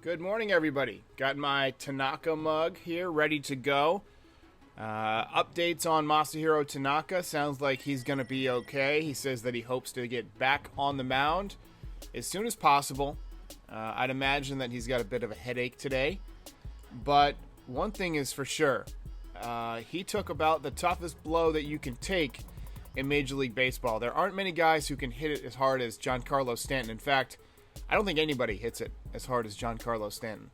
Good morning, everybody. Got my Tanaka mug here, ready to go. Updates on Masahiro Tanaka. Sounds like he's going to be okay. He says that he hopes to get back on the mound as soon as possible. I'd imagine that he's got a bit of a headache today. But one thing is for sure. He took about the toughest blow that you can take in Major League Baseball. There aren't many guys who can hit it as hard as Giancarlo Stanton. In fact, I don't think anybody hits it as hard as Giancarlo Stanton,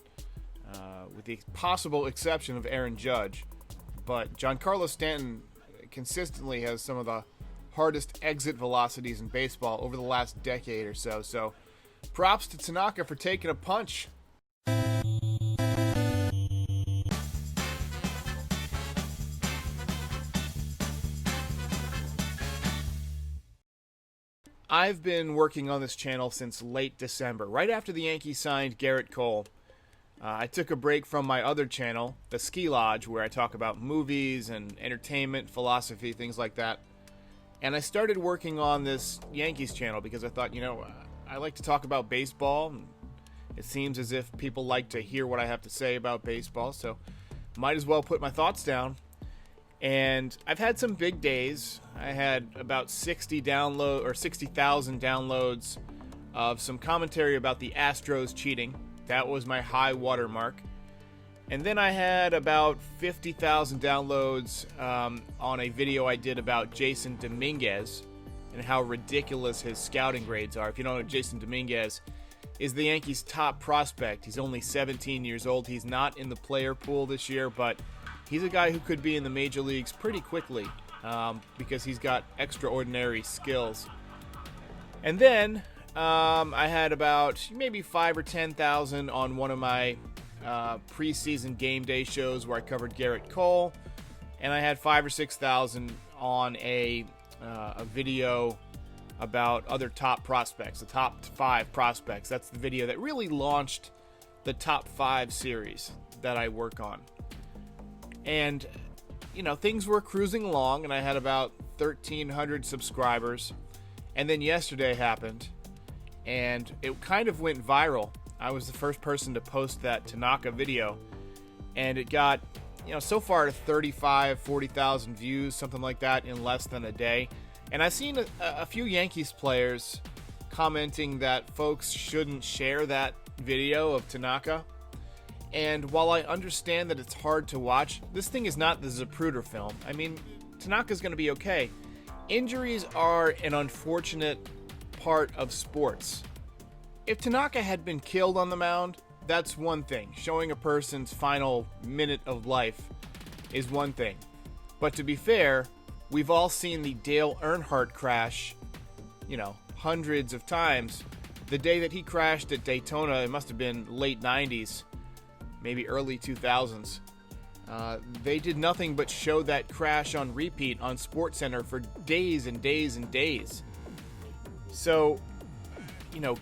with the possible exception of Aaron Judge. But Giancarlo Stanton consistently has some of the hardest exit velocities in baseball over the last decade or so. So props to Tanaka for taking a punch. I've been working on this channel since late December, right after the Yankees signed Gerrit Cole. I took a break from my other channel, the Ski Lodge, where I talk about movies and entertainment, philosophy, things like that. And I started working on this Yankees channel because I thought, I like to talk about baseball. It seems as if people like to hear what I have to say about baseball, so might as well put my thoughts down. And I've had some big days. I had about 60,000 downloads of some commentary about the Astros cheating. That was my high watermark. And then I had about 50,000 downloads on a video I did about Jason Dominguez and how ridiculous his scouting grades are. If you don't know, Jason Dominguez is the Yankees' top prospect. He's only 17 years old. He's not in the player pool this year, but he's a guy who could be in the major leagues pretty quickly because he's got extraordinary skills. And then I had about maybe 5,000 or 10,000 on one of my preseason game day shows where I covered Gerrit Cole, and I had 5,000 or 6,000 on a video about other top prospects, the top 5 prospects. That's the video that really launched the top 5 series that I work on. And, things were cruising along, and I had about 1,300 subscribers. And then yesterday happened, and it kind of went viral. I was the first person to post that Tanaka video, and it got, so far 35,000, 40,000 views, something like that, in less than a day. And I've seen a few Yankees players commenting that folks shouldn't share that video of Tanaka. And while I understand that it's hard to watch, this thing is not the Zapruder film. I mean, Tanaka's going to be okay. Injuries are an unfortunate part of sports. If Tanaka had been killed on the mound, that's one thing. Showing a person's final minute of life is one thing. But to be fair, we've all seen the Dale Earnhardt crash, hundreds of times. The day that he crashed at Daytona, it must have been late 90s. Maybe early 2000s. They did nothing but show that crash on repeat on SportsCenter for days and days and days. So,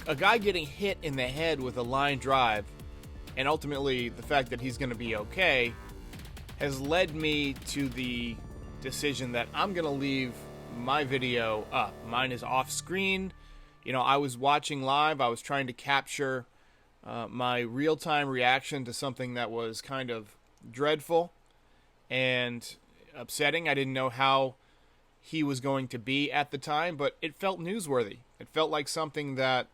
a guy getting hit in the head with a line drive, and ultimately the fact that he's going to be okay, has led me to the decision that I'm going to leave my video up. Mine is off screen. I was watching live. I was trying to capture my real-time reaction to something that was kind of dreadful and upsetting. I didn't know how he was going to be at the time, but it felt newsworthy. It felt like something that,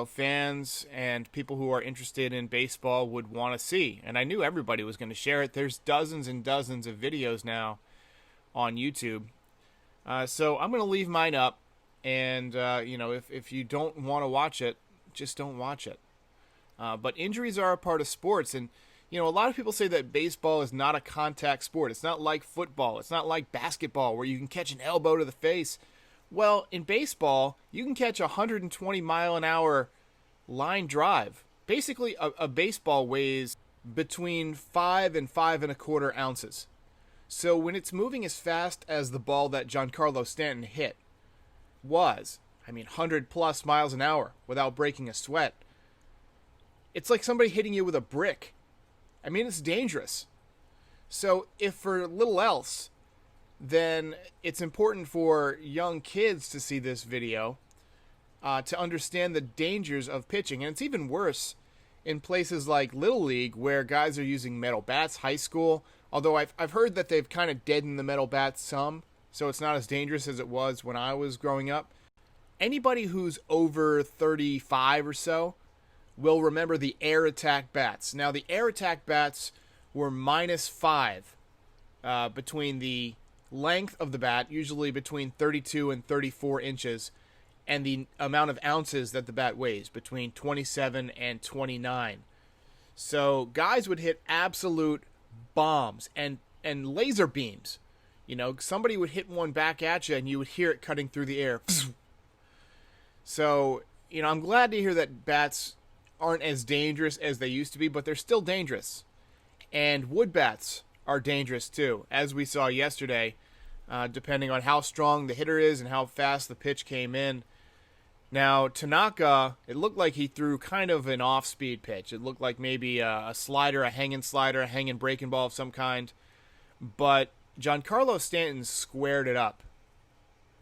fans and people who are interested in baseball would want to see. And I knew everybody was going to share it. There's dozens and dozens of videos now on YouTube. So I'm going to leave mine up. And, if you don't want to watch it, just don't watch it. But injuries are a part of sports, and a lot of people say that baseball is not a contact sport. It's not like football. It's not like basketball where you can catch an elbow to the face. Well, in baseball, you can catch a 120-mile-an-hour line drive. Basically, a baseball weighs between 5 and 5.25 ounces. So when it's moving as fast as the ball that Giancarlo Stanton hit was, 100-plus miles an hour without breaking a sweat, it's like somebody hitting you with a brick. It's dangerous. So if for little else, then it's important for young kids to see this video to understand the dangers of pitching. And it's even worse in places like Little League where guys are using metal bats, high school, although I've heard that they've kind of deadened the metal bats some, so it's not as dangerous as it was when I was growing up. Anybody who's over 35 or so will remember the air attack bats. Now, the air attack bats were -5 between the length of the bat, usually between 32 and 34 inches, and the amount of ounces that the bat weighs, between 27 and 29. So guys would hit absolute bombs and laser beams. You know, somebody would hit one back at you and you would hear it cutting through the air. So, you know, I'm glad to hear that bats aren't as dangerous as they used to be, but they're still dangerous. And wood bats are dangerous too, as we saw yesterday, depending on how strong the hitter is and how fast the pitch came in. Now, Tanaka, it looked like he threw kind of an off-speed pitch. It looked like maybe a slider, a hanging breaking ball of some kind. But Giancarlo Stanton squared it up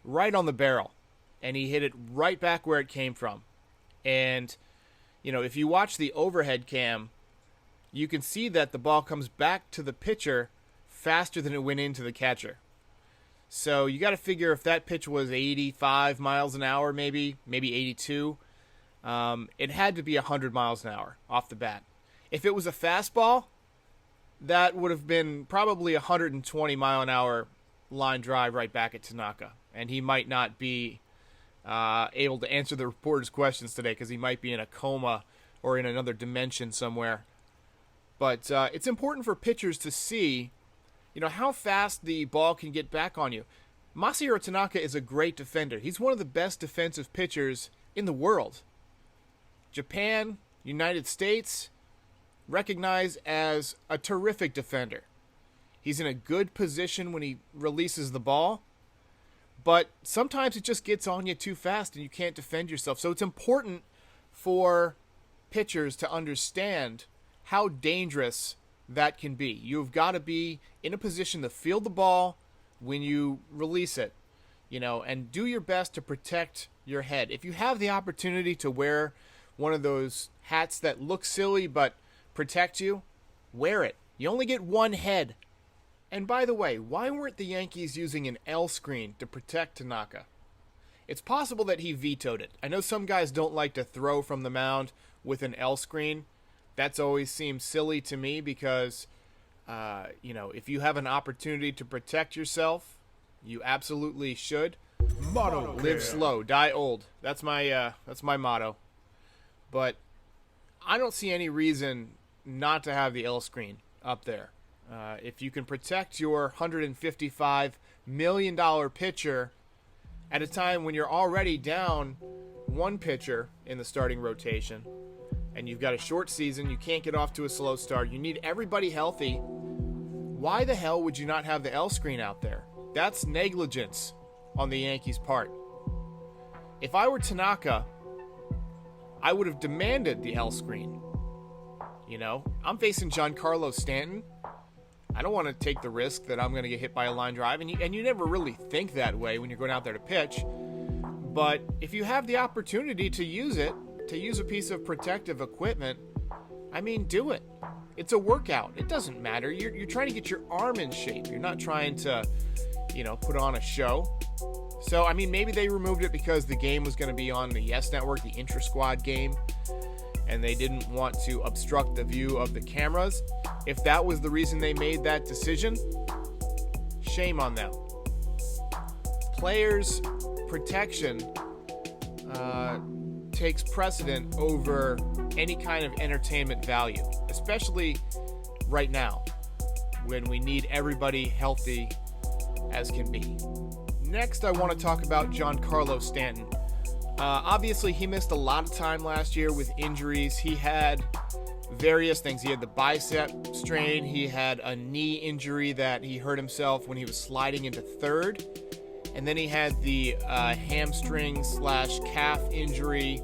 right on the barrel, and he hit it right back where it came from. And, you know, if you watch the overhead cam, you can see that the ball comes back to the pitcher faster than it went into the catcher. So you got to figure if that pitch was 85 miles an hour, maybe 82, it had to be 100 miles an hour off the bat. If it was a fastball, that would have been probably 120 mile an hour line drive right back at Tanaka. And he might not be able to answer the reporter's questions today because he might be in a coma or in another dimension somewhere. But it's important for pitchers to see, you know, how fast the ball can get back on you. Masahiro Tanaka is a great defender. He's one of the best defensive pitchers in the world. Japan, United States, recognized as a terrific defender. He's in a good position when he releases the ball, but sometimes it just gets on you too fast and you can't defend yourself. So it's important for pitchers to understand how dangerous that can be. You've got to be in a position to field the ball when you release it, you know, and do your best to protect your head. If you have the opportunity to wear one of those hats that look silly but protect you, wear it. You only get one head. And by the way, why weren't the Yankees using an L screen to protect Tanaka? It's possible that he vetoed it. I know some guys don't like to throw from the mound with an L screen. That's always seemed silly to me because, you know, if you have an opportunity to protect yourself, you absolutely should. Motto: Live slow, die old. That's my motto. But I don't see any reason not to have the L screen up there. If you can protect your $155 million pitcher at a time when you're already down one pitcher in the starting rotation, and you've got a short season, you can't get off to a slow start, you need everybody healthy, why the hell would you not have the L screen out there? That's negligence on the Yankees' part. If I were Tanaka, I would have demanded the L screen. You know, I'm facing Giancarlo Stanton. I don't want to take the risk that I'm going to get hit by a line drive, and you never really think that way when you're going out there to pitch. But if you have the opportunity to use it, to use a piece of protective equipment, I mean, do it. It's a workout. It doesn't matter. You're trying to get your arm in shape. You're not trying to, you know, put on a show. So, I mean, maybe they removed it because the game was going to be on the Yes Network, the intra-squad game, and they didn't want to obstruct the view of the cameras. If that was the reason they made that decision, shame on them. Players' protection takes precedent over any kind of entertainment value, especially right now when we need everybody healthy as can be. Next, I want to talk about Giancarlo Stanton. Obviously, he missed a lot of time last year with injuries. He had various things. He had the bicep strain. He had a knee injury that he hurt himself when he was sliding into third. And then he had the hamstring/calf injury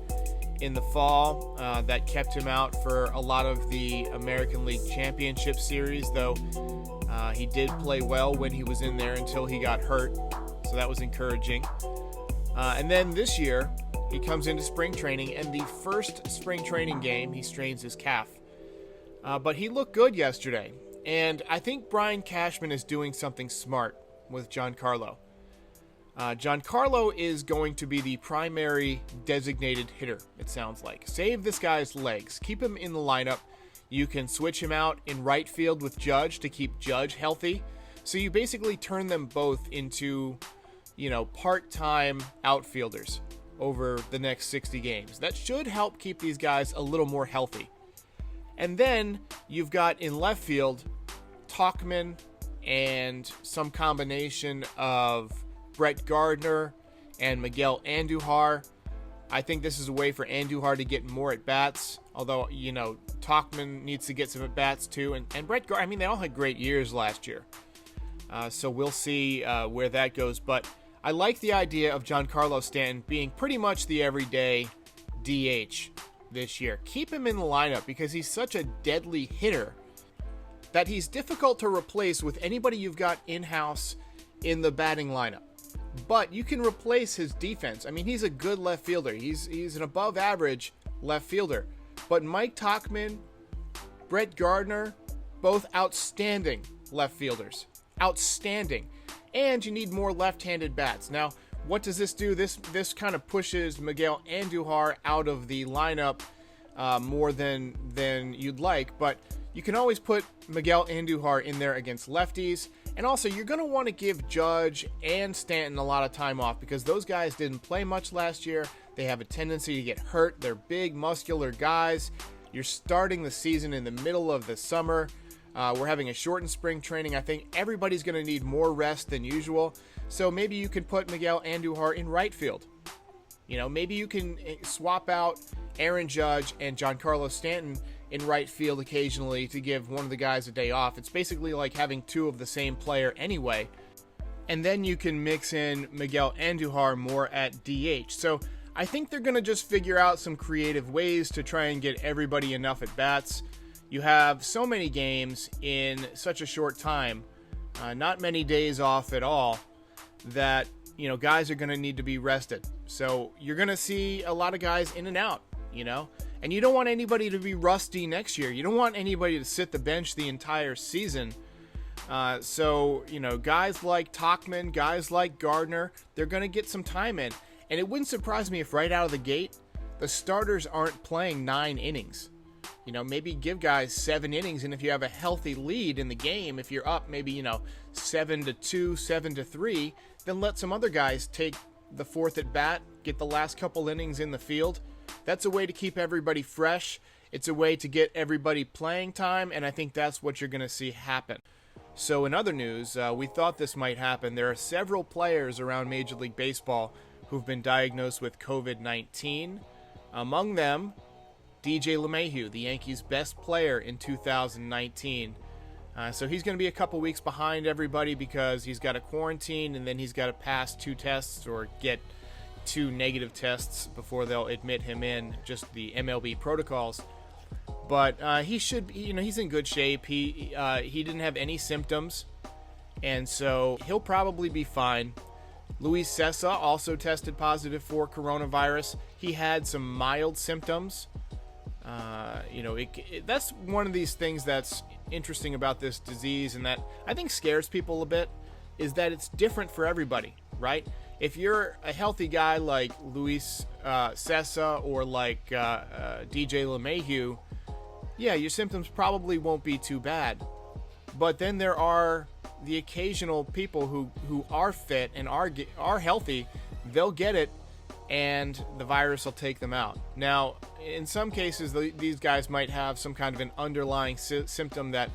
in the fall that kept him out for a lot of the American League Championship Series, though he did play well when he was in there until he got hurt. So that was encouraging. And then this year, He comes into spring training, and the first spring training game, he strains his calf. But he looked good yesterday, and I think Brian Cashman is doing something smart with Giancarlo. Giancarlo is going to be the primary designated hitter, it sounds like. Save this guy's legs. Keep him in the lineup. You can switch him out in right field with Judge to keep Judge healthy. So you basically turn them both into, part-time outfielders over the next 60 games. That should help keep these guys a little more healthy. And then you've got in left field, Tauchman and some combination of Brett Gardner and Miguel Andujar. I think this is a way for Andujar to get more at-bats, although, Tauchman needs to get some at-bats too. And Brett Gardner, they all had great years last year. So we'll see where that goes. But I like the idea of Giancarlo Stanton being pretty much the everyday DH this year. Keep him in the lineup because he's such a deadly hitter that he's difficult to replace with anybody you've got in-house in the batting lineup. But you can replace his defense. He's a good left fielder. He's an above-average left fielder. But Mike Tauchman, Brett Gardner, both outstanding left fielders. Outstanding. And you need more left-handed bats. Now, what does this do? This kind of pushes Miguel Andujar out of the lineup more than you'd like. But you can always put Miguel Andujar in there against lefties. And also, you're going to want to give Judge and Stanton a lot of time off because those guys didn't play much last year. They have a tendency to get hurt. They're big, muscular guys. You're starting the season in the middle of the summer. We're having a shortened spring training. I think everybody's going to need more rest than usual. So maybe you can put Miguel Andujar in right field. Maybe you can swap out Aaron Judge and Giancarlo Stanton in right field occasionally to give one of the guys a day off. It's basically like having two of the same player anyway. And then you can mix in Miguel Andujar more at DH. So I think they're going to just figure out some creative ways to try and get everybody enough at bats. You have so many games in such a short time, not many days off at all, that guys are going to need to be rested. So you're going to see a lot of guys in and out, and you don't want anybody to be rusty next year. You don't want anybody to sit the bench the entire season. So guys like Tauchman, guys like Gardner, they're going to get some time in. And it wouldn't surprise me if right out of the gate, the starters aren't playing 9 innings. Maybe give guys 7 innings, and if you have a healthy lead in the game, if you're up maybe, 7-2, 7-3, then let some other guys take the 4th at bat, get the last couple innings in the field. That's a way to keep everybody fresh. It's a way to get everybody playing time, and I think that's what you're going to see happen. So in other news, we thought this might happen. There are several players around Major League Baseball who've been diagnosed with COVID-19. Among them, DJ LeMahieu, the Yankees' best player in 2019. So he's going to be a couple weeks behind everybody because he's got to quarantine and then he's got to pass 2 tests or get 2 negative tests before they'll admit him in, just the MLB protocols. But he should be, he's in good shape. He didn't have any symptoms, and so he'll probably be fine. Luis Cessa also tested positive for coronavirus. He had some mild symptoms. That's one of these things that's interesting about this disease and that I think scares people a bit, is that it's different for everybody, right? If you're a healthy guy like Luis Cessa or like DJ LeMahieu, yeah, your symptoms probably won't be too bad. But then there are the occasional people who are fit and are healthy. They'll get it, and the virus will take them out. Now, in some cases, these guys might have some kind of an underlying symptom that,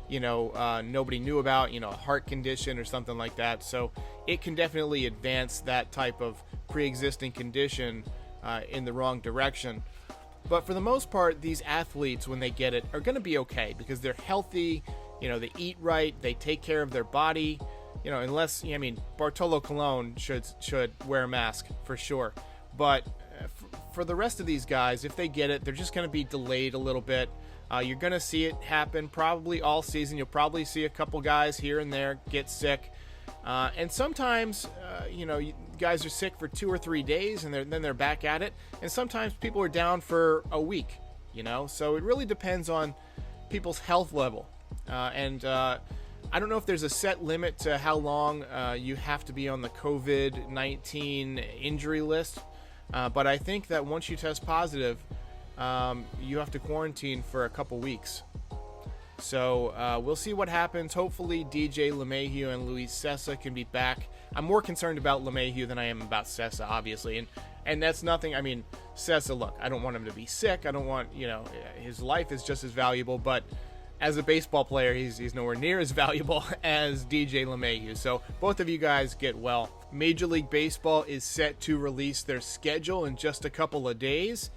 nobody knew about, a heart condition or something like that. So it can definitely advance that type of pre-existing condition in the wrong direction. But for the most part, these athletes, when they get it, are going to be okay because they're healthy. They eat right, they take care of their body. Unless, Bartolo Colon should wear a mask for sure. But for the rest of these guys, if they get it, they're just going to be delayed a little bit. You're going to see it happen probably all season. You'll probably see a couple guys here and there get sick. And sometimes, guys are sick for 2 or 3 days, and then they're back at it. And sometimes people are down for a week, So it really depends on people's health level. I don't know if there's a set limit to how long you have to be on the COVID-19 injury list. But I think that once you test positive, you have to quarantine for a couple weeks. So we'll see what happens. Hopefully DJ, LeMahieu, and Luis Cessa can be back. I'm more concerned about LeMahieu than I am about Cessa, obviously. And that's nothing. I mean, Cessa, look, I don't want him to be sick. I don't want, his life is just as valuable. But as a baseball player, he's nowhere near as valuable as DJ LeMahieu. So both of you guys get well. Major League Baseball is set to release their schedule in just a couple of days.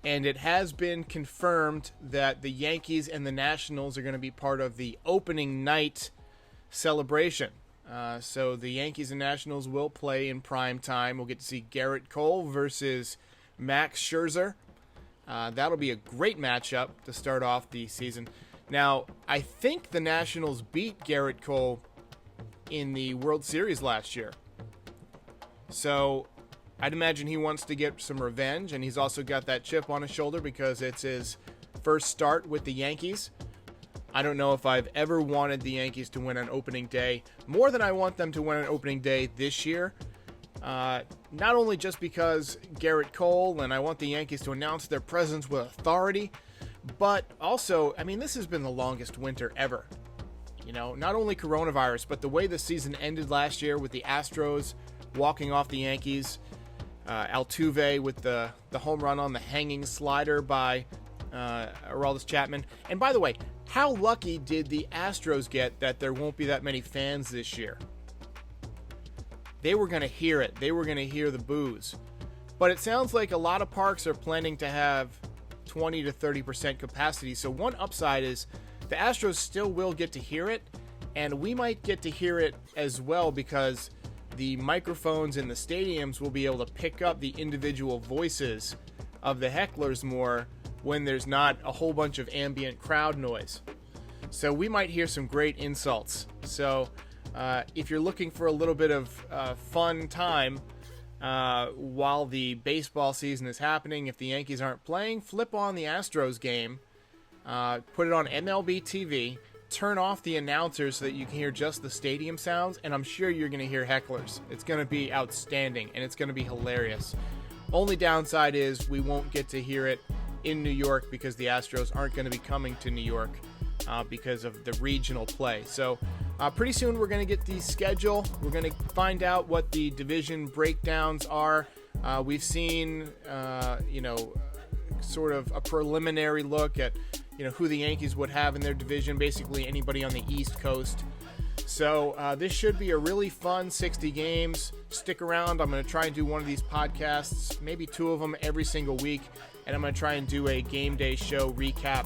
And it has been confirmed that the Yankees and the Nationals are going to be part of the opening night celebration. So the Yankees and Nationals will play in prime time. We'll get to see Garrett Cole versus Max Scherzer. That'll be a great matchup to start off the season. Now, I think the Nationals beat Garrett Cole in the World Series last year. So I'd imagine he wants to get some revenge, and he's also got that chip on his shoulder because it's his first start with the Yankees. I don't know if I've ever wanted the Yankees to win on opening day more than I want them to win on opening day this year. Not only just because Garrett Cole, and I want the Yankees to announce their presence with authority, but also, I mean, this has been the longest winter ever. Not only coronavirus, but the way the season ended last year with the Astros walking off the Yankees. Altuve with the home run on the hanging slider by Aroldis Chapman. And by the way, how lucky did the Astros get that there won't be that many fans this year? They were going to hear it. They were going to hear the boos. But it sounds like a lot of parks are planning to have 20 to 30% capacity. So one upside is the Astros still will get to hear it, and we might get to hear it as well because the microphones in the stadiums will be able to pick up the individual voices of the hecklers more when there's not a whole bunch of ambient crowd noise. So we might hear some great insults. So if you're looking for a little bit of fun time while the baseball season is happening, if the Yankees aren't playing, flip on the Astros game, put it on MLB TV, turn off the announcers so that you can hear just the stadium sounds, and I'm sure you're going to hear hecklers. It's going to be outstanding, and it's going to be hilarious. Only downside is we won't get to hear it in New York because the Astros aren't going to be coming to New York because of the regional play. So pretty soon we're going to get the schedule. We're going to find out what the division breakdowns are. We've seen, sort of a preliminary look at who the Yankees would have in their division, basically anybody on the East Coast. So this should be a really fun 60 games. Stick around. I'm going to try and do one of these podcasts, maybe 2 of them every single week, and I'm going to try and do a game day show recap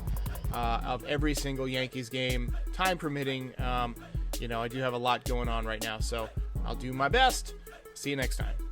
of every single Yankees game, time permitting. I do have a lot going on right now, so I'll do my best. See you next time.